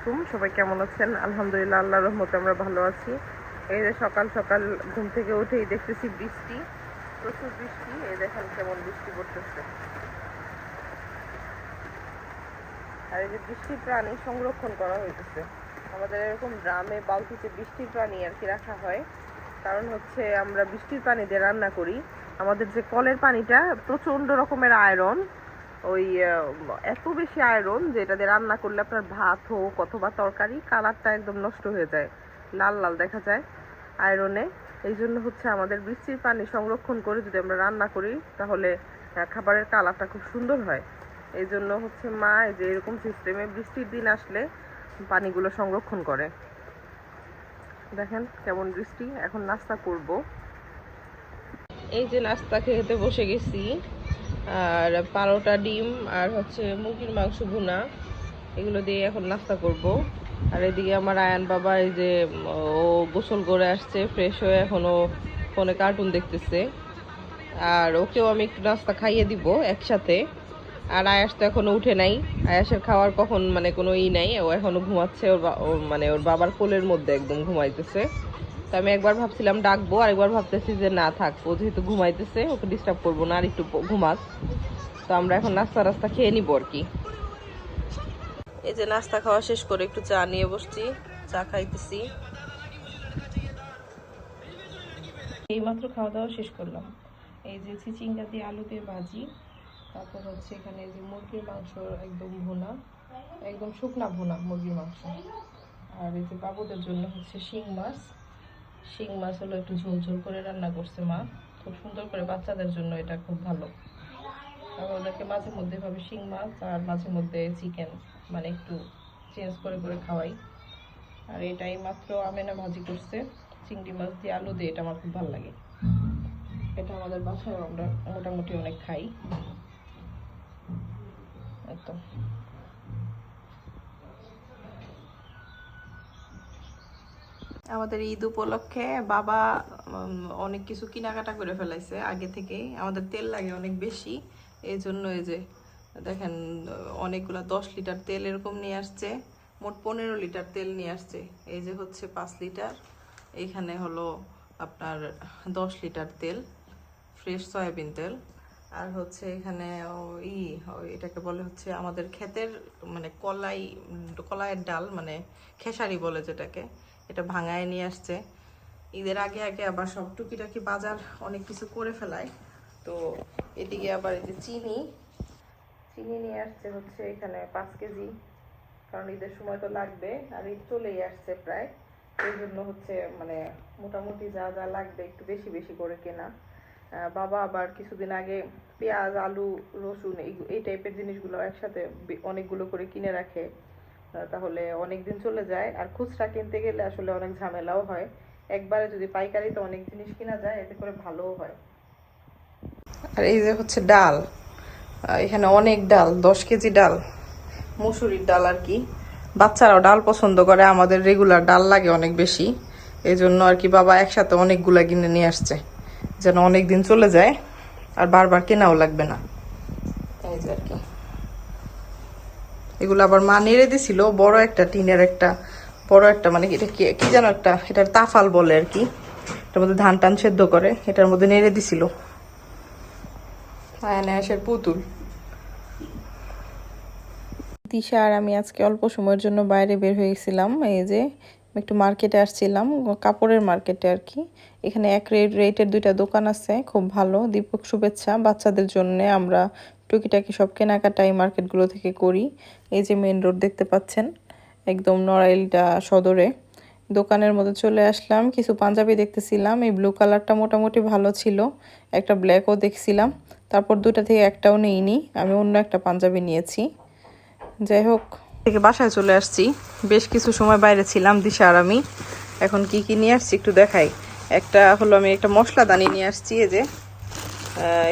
আলাইকুম, সবাই কেমন আছেন? আলহামদুলিল্লাহ, আল্লাহর রহমতে আমরা ভালো আছি। এই যে সকাল সকাল ঘুম থেকে উঠেই দেখতেছি বৃষ্টি, প্রচুর বৃষ্টি। এই দেখেন কেমন বৃষ্টি পড়তেছে। আর এই যে বৃষ্টির প্রাণী সংরক্ষণ করা হইতেছে। আমাদের এরকম ড্রামে বালতিতে বৃষ্টির প্রাণী আর কি রাখা হয়, কারণ হচ্ছে আমরা বৃষ্টির পানি দিয়ে রান্না করি। আমাদের যে কলের পানিটা প্রচন্ড রকমের আয়রন, ওই এত বেশি আয়রন যে এটা দিয়ে রান্না করলে আপনার ভাত হোক অথবা তরকারি কালারটা একদম নষ্ট হয়ে যায়, লাল লাল দেখা যায় আয়রনে। এই জন্য হচ্ছে আমাদের বৃষ্টির পানি সংরক্ষণ করে যদি আমরা রান্না করি তাহলে খাবারের কালারটা খুব সুন্দর হয়। এই জন্য হচ্ছে মা এই যে এরকম সিস্টেমে বৃষ্টির দিন আসলে পানিগুলো সংরক্ষণ করে। দেখেন কেমন বৃষ্টি। এখন নাস্তা করব। এই যে নাস্তা খেতে বসে গেছি, আর পারোটা, ডিম আর হচ্ছে মুরগির মাংস ভুনা, এগুলো দিয়ে এখন নাস্তা করব। আর এদিকে আমার আয়ান বাবা এই যে ও গোসল করে আসছে, ফ্রেশ হয়ে এখনও ফোনে কার্টুন দেখতেছে। আর ওকেও আমি একটু নাস্তা খাইয়ে দিব একসাথে। আর আয়াস তো এখনো উঠে নাই, আয়াসের খাওয়ার কখন মানে কোনো নাই, ও এখনো ঘুমাচ্ছে। ওর বাবার কোলের মধ্যে একদম ঘুমাইতেছে। তো আমি একবার ভাবছিলাম ডাকবো, আর একবার ভাবতেছি যে না থাক, ও যেহেতু ঘুমাইতেছে ওকে ডিস্টার্ব করবো না, আর একটু ঘুমাক। তো আমরা এখন নাস্তা খেয়ে নিবো আর কি। এই যে নাস্তা খাওয়া শেষ করে একটু চা নিয়ে বসছি, চা খাইতেছি। এইমাত্র খাওয়া দাওয়া শেষ করলাম। এই যে চিচিঙ্গা দিয়ে আলু দিয়ে ভাজি, তারপর হচ্ছে এখানে যে মুরগির মাংস একদম ভুনা, একদম শুকনা ভুনা মুরগির মাংস। আর এই যে বাবুদের জন্য হচ্ছে শিং মাছ হলো একটু ঝোল ঝোল করে রান্না করছে মা, খুব সুন্দর করে। বাচ্চাদের জন্য এটা খুব ভালো। তারপর ওদেরকে মাঝে মধ্যে ভাবে শিং মাছ আর মাঝে মধ্যে চিকেন, মানে একটু চেঞ্জ করে করে খাওয়াই। আর এটাই মাত্র আমেনা ভাজি করছে চিংড়ি মাছ দিয়ে আলু দিয়ে, এটা আমার খুব ভালো লাগে। এটা আমাদের বাসায় আমরা মোটামুটি অনেক খাই। একদম আমাদের ঈদ উপলক্ষে বাবা অনেক কিছু কেনাকাটা করে ফেলাইছে আগে থেকেই। আমাদের তেল লাগে অনেক বেশি, এই জন্য এই যে দেখেন অনেকগুলা 10 লিটার তেল এরকম নিয়ে আসছে। মোট 15 লিটার তেল নিয়ে আসছে। এই যে হচ্ছে 5 লিটার, এইখানে হলো আপনার 10 লিটার তেল, ফ্রেশ সয়াবিন তেল। আর হচ্ছে এখানে এটাকে বলে হচ্ছে আমাদের ক্ষেতের মানে কলাইয়ের ডাল, মানে খেসারি বলে যেটাকে, এটা ভাঙায় নিয়ে আসছে। ঈদের আগে আগে আবার সব টুকিটাকি বাজার অনেক কিছু করে ফেলায়। তো এদিকে আবার এই যে চিনি নিয়ে আসছে হচ্ছে এখানে 5 কেজি, কারণ ঈদের সময় তো লাগবে, আর ঈদ চলেই আসছে প্রায়। এই জন্য হচ্ছে মানে মোটামুটি যা যা লাগবে একটু বেশি বেশি করে কেনা। বাবা আবার কিছুদিন আগে পেঁয়াজ, আলু, রসুন এই টাইপের জিনিসগুলো একসাথে অনেকগুলো করে কিনে রাখে, তাহলে অনেক দিন চলে যায়। আর খুচরা কিনতে গেলে আসলে অনেক ঝামেলাও হয়। একবারে যদি পাইকারিতে অনেক জিনিস কিনা যায় এতে করে ভালোও হয়। আর এই যে হচ্ছে ডাল, এখানে অনেক ডাল, 10 কেজি ডাল, মুসুরির ডাল আর কি। বাচ্চারাও ডাল পছন্দ করে, আমাদের রেগুলার ডাল লাগে অনেক বেশি। এই জন্য আর কি বাবা একসাথে অনেকগুলা কিনে নিয়ে আসছে, যেন অনেক দিন চলে যায় আর বারবার কেনাও লাগবে না। এই যে আর কি এগুলো আবার মা নেড়ে দিছিল, বড় একটা টিনের বড় একটা মানে এটা কি যেন একটা, এটার তাফাল বলে আর কি, এটার মধ্যে ধান টান সেদ্ধ করে, এটার মধ্যে নেড়ে দিছিল। আয়ানের পুতুল দিশা আর আমি আজকে অল্প সময়ের জন্য বাইরে বের হয়ে গেছিলাম। এই যে একটু মার্কেটে আসছিলাম, কাপড়ের মার্কেটে আর কি। এখানে এক রেটের 2টা দোকান আছে, খুব ভালো। দীপক শুভেচ্ছা, বাচ্চাদের জন্য আমরা টুকিটাকি সব কেনাকাটা এই মার্কেটগুলো থেকে করি। এই যে মেন রোড দেখতে পাচ্ছেন, একদম নড়াইলটা সদরে। দোকানের মধ্যে চলে আসলাম, কিছু পাঞ্জাবি দেখতেছিলাম। এই ব্লু কালারটা মোটামুটি ভালো ছিল, একটা ব্ল্যাকও দেখছিলাম। তারপর 2টা থেকে একটাও নেইনি, আমি অন্য একটা পাঞ্জাবি নিয়েছি। যাই হোক, থেকে বাসায় চলে আসছি। বেশ কিছু সময় বাইরে ছিলাম দিশা আর আমি। এখন কি কি নিয়ে আসছি একটু দেখাই। একটা হলো আমি একটা মশলাদানি নিয়ে আসছি, এই যে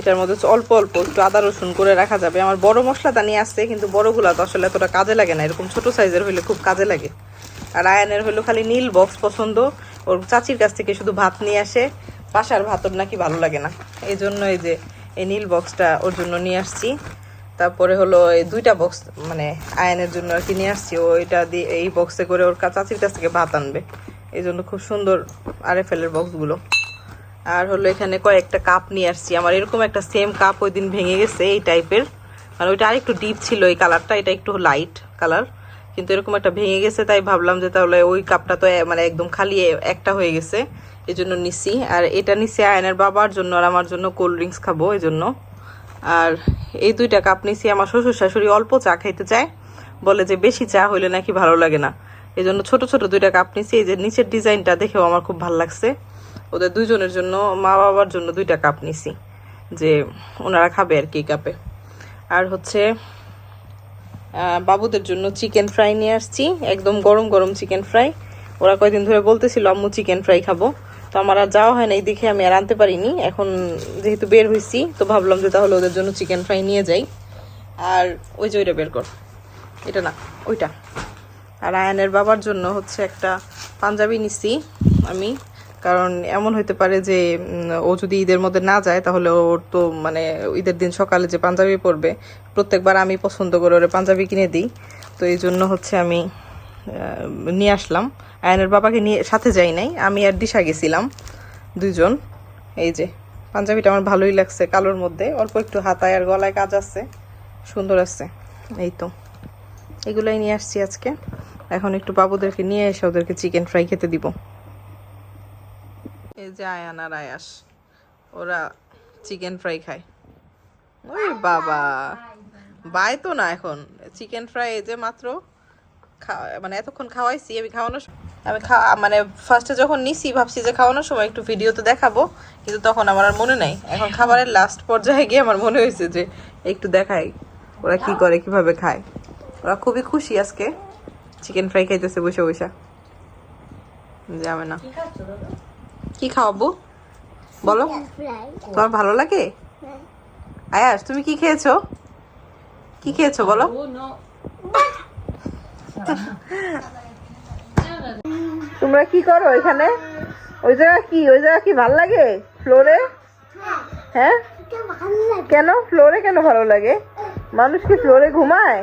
এটার মধ্যে অল্প অল্প একটু আদা রসুন করে রাখা যাবে। আমার বড় মশলাদানি আসছে, কিন্তু বড়গুলা তো আসলে এতটা কাজে লাগে না, এরকম ছোট সাইজের হইলে খুব কাজে লাগে। আর আয়ানের হলো খালি নীল বক্স পছন্দ, ওর চাচির কাছ থেকে শুধু ভাত নিয়ে আসে, পাশার ভাত ওর নাকি ভালো লাগে না, এই জন্য এই যে এই নীল বক্সটা ওর জন্য নিয়ে আসছি। তারপরে হলো এই 2টা বক্স মানে আয়নের জন্য আর কি নিয়ে আসছি। ওইটা দিয়ে এই বক্সে করে ওর চাচির কাছ থেকে ভাত আনবে, এই জন্য খুব সুন্দর RFL এর বক্সগুলো। আর হলো এখানে কয়েকটা কাপ নিয়ে আসছি। আমার এরকম একটা সেম কাপ ওই দিন ভেঙে গেছে এই টাইপের, মানে ওইটা আরেকটু ডিপ ছিল এই কালারটা, এটা একটু লাইট কালার, কিন্তু এরকম একটা ভেঙে গেছে। তাই ভাবলাম যে তাহলে ওই কাপটা তো মানে একদম খালি একটা হয়ে গেছে, এই জন্য নিছি। আর এটা নিছি আয়নের বাবার জন্য আর আমার জন্য কোল্ড ড্রিঙ্কস খাবো এই জন্য। আর এই 2টা কাপ নিছি। আমার শ্বশুর শাশুড়ি অল্প চা খাইতে চায়, বলে যে বেশি চা হইলে নাকি ভালো লাগে না, এই জন্য ছোট ছোট 2টা কাপ নিছি। এই যে নিচের ডিজাইনটা দেখেও আমার খুব ভালো লাগছে। ওদের 2জনের জন্য, মা বাবার জন্য 2টা কাপ নিছি, যে ওনারা খাবে আর কি কাপে। আর হচ্ছে বাবুদের জন্য চিকেন ফ্রাই নিয়ে আসছি, একদম গরম গরম চিকেন ফ্রাই। ওরা কয়েকদিন ধরে বলতেছিল আম্মু চিকেন ফ্রাই খাবো, তো আমার আর যাওয়া হয় না এই দেখে আমি আর আনতে পারিনি। এখন যেহেতু বের হয়েছি তো ভাবলাম যে তাহলে ওদের জন্য চিকেন ফ্রাই নিয়ে যাই। আর ওই যে ওইটা বের কর, এটা না ওইটা। আর আয়ানের বাবার জন্য হচ্ছে একটা পাঞ্জাবি নিছি আমি, কারণ এমন হইতে পারে যে ও যদি ঈদের মধ্যে না যায় তাহলে ওর তো মানে ঈদের দিন সকালে যে পাঞ্জাবি পরবে, প্রত্যেকবার আমি পছন্দ করে ওরে পাঞ্জাবি কিনে দিই। তো এই জন্য হচ্ছে আমি নিয়ে আসলাম। আয়নের বাবাকে নিয়ে সাথে যাই নাই, আমি আর দিশা গেছিলাম 2জন। এই যে পাঞ্জাবিটা আমার ভালোই লাগছে, কালোর মধ্যে অল্প একটু হাতায় আর গলায় কাজ আছে, সুন্দর আছে। এই তো এগুলাই নিয়ে আসছি আজকে। এখন একটু বাবুদেরকে নিয়ে এসে ওদেরকে চিকেন ফ্রাই খেতে দিব। এই যে আয়ান আর আয়াস, ওরা চিকেন ফ্রাই খায়। ওই বাবা, বাই তো না এখন চিকেন ফ্রাই। এই যে মাত্র মানে এতক্ষণ খাওয়াইছি আমি, খাওয়ানোর আমি মানে ফার্স্টে যখন নিছি ভাবছি যে খাওয়ানোর সময় একটু ভিডিও তো দেখাবো, কিন্তু তখন আমার আর মনে নাই। এখন খাবারের লাস্ট পর্যায়ে গিয়ে আমার মনে হয়েছে যে একটু দেখাই ওরা কি করে, কিভাবে খায়। ওরা খুবই খুশি আজকে চিকেন ফ্রাই খাইতেছে বসে বসে। যাবে না কি খাওয়াবো বলো, তোমার ভালো লাগে? আয়াস তুমি কি খেয়েছো, কি খেয়েছো বলো? তোমরা কি করো এখানে? ওই জায়গা কি ভাল লাগে ফ্লোরে? হ্যাঁ কেন ফ্লোরে কেন ভালো লাগে? মানুষ কি ফ্লোরে ঘুমায়?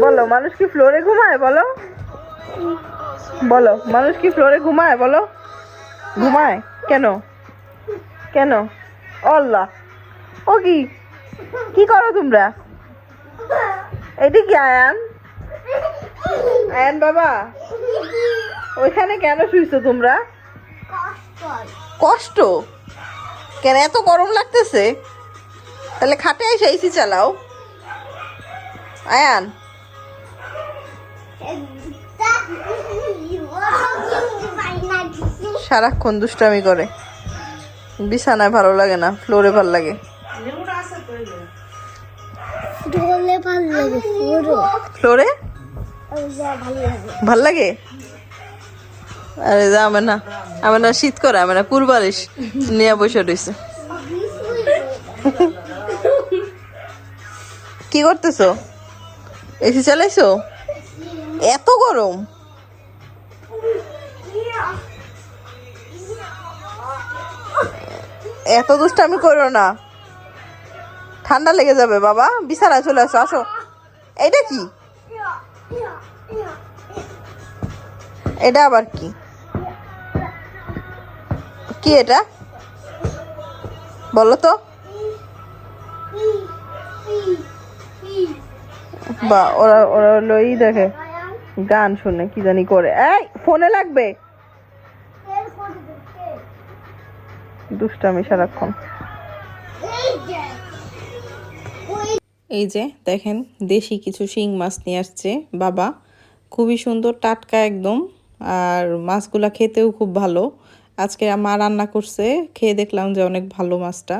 বলো মানুষ কি ফ্লোরে ঘুমায়? বলো বলো মানুষ কি ফ্লোরে ঘুমায়? বলো ঘুমায় কেন? কেন? আল্লাহ, ও কি করো তোমরা? এটি কি আয়ান? আয়ান বাবা ওইখানে কেন শুইছো তোমরা? কষ্ট কেন? এত গরম লাগতেছে? তাহলে খাটে এসে এসি চালাও। আয়ান সারাক্ষণ দুষ্টামি করে, বিছানায় ভালো লাগে না, ফ্লোরে ভালো লাগে। ফ্লোরে ভাল লাগে? আরে যা আমার না শীত করে, আমার না কুরবালিশ নিয়ে বসে রয়েছে। কি করতেছো? এসি চালাইছো? এত গরম? এত দুষ্টামি করো না, ঠান্ডা লেগে যাবে বাবা। বিছানায় চলে আসো, আসো। এটা কি? এটা আবার কি? কি এটা বলো তো? বা ওরা ওরা লই দেখে গান শুনে কি জানি করে। এই ফোনে লাগবে, দুষ্টামি সারাক্ষণ। এই যে দেখেন দেশি কিছু শিং মাছ নিয়ে আসছে বাবা, খুবই সুন্দর টাটকা একদম। আর মাছগুলা খেতেও খুব ভালো। আজকে মা রান্না করছে, খেয়ে দেখলাম যে অনেক ভালো মাছটা।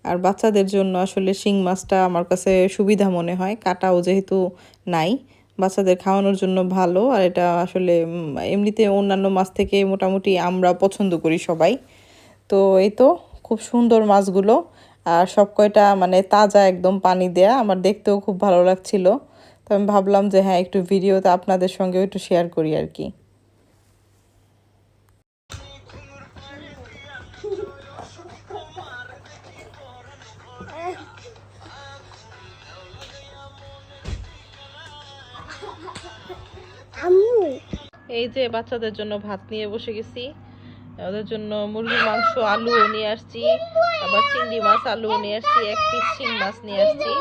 আর বাচ্চাদের জন্য আসলে শিং মাছটা আমার কাছে সুবিধা মনে হয়, কাটাও যেহেতু নাই, বাচ্চাদের খাওয়ানোর জন্য ভালো। আর এটা আসলে এমনিতে অন্যান্য মাছ থেকে মোটামুটি আমরা পছন্দ করি সবাই। তো এই তো খুব সুন্দর মাছগুলো, আর সব কয়টা মানে তাজা একদম পানি দেয়া, আমার দেখতেও খুব ভালো লাগছিল। তো আমি ভাবলাম যে হ্যাঁ একটু ভিডিওতে আপনাদের সঙ্গেও একটু শেয়ার করি আর কি। এই যে বাচ্চাদের জন্য ভাত নিয়ে বসে গেছি, ওদের জন্য মুরগির মাংস আলু নিয়ে আসছি, আবার চিংড়ি মাছ আলু নিয়ে আসছি, এক পিস শিং মাছ নিয়ে আসছি।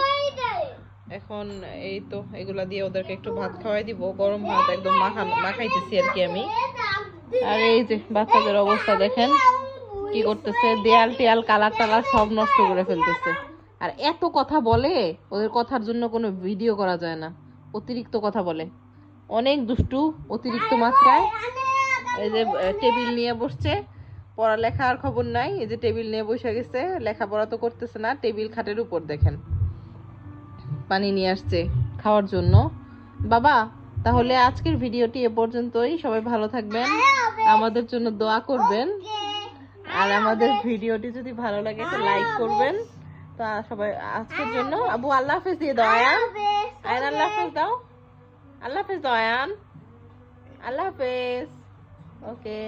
এখন এই তো এগুলা দিয়ে ওদেরকে একটু ভাত খাওয়াই দিব, গরম ভাত একদম মাখাইতেছি আর কি আমি। আর এই যে বাচ্চাদের অবস্থা দেখেন কি করতেছে, দেয়াল টেয়াল কালার টালার সব নষ্ট করে ফেলতেছে। আর এত কথা বলে, ওদের কথার জন্য কোনো ভিডিও করা যায় না, অতিরিক্ত কথা বলে, অনেক দুষ্টু, অতিরিক্ত মাত্রায়। এই যে টেবিল নিয়ে বসছে, পড়ালেখার খবর নাই, এই যে টেবিল নিয়ে বসে গেছে, লেখাপড়া তো করতেছে না, টেবিল খাটের উপর দেখেন। পানি নিয়ে আসছে খাওয়ার জন্য। বাবা, তাহলে আজকের ভিডিওটি এ পর্যন্তই, সবাই ভালো থাকবেন, আমাদের জন্য দোয়া করবেন, আর আমাদের ভিডিওটি যদি ভালো লাগে তো লাইক করবেন। তো সবাই আজকের জন্য আবু আল্লাহ হাফেজ দিয়ে দাও। আয়ান, আয়ান আল্লাহ হাফেজ দাও, আল্লাহ হাফেজ দাও আয়ান, আল্লাহ হাফেজ। ওকে।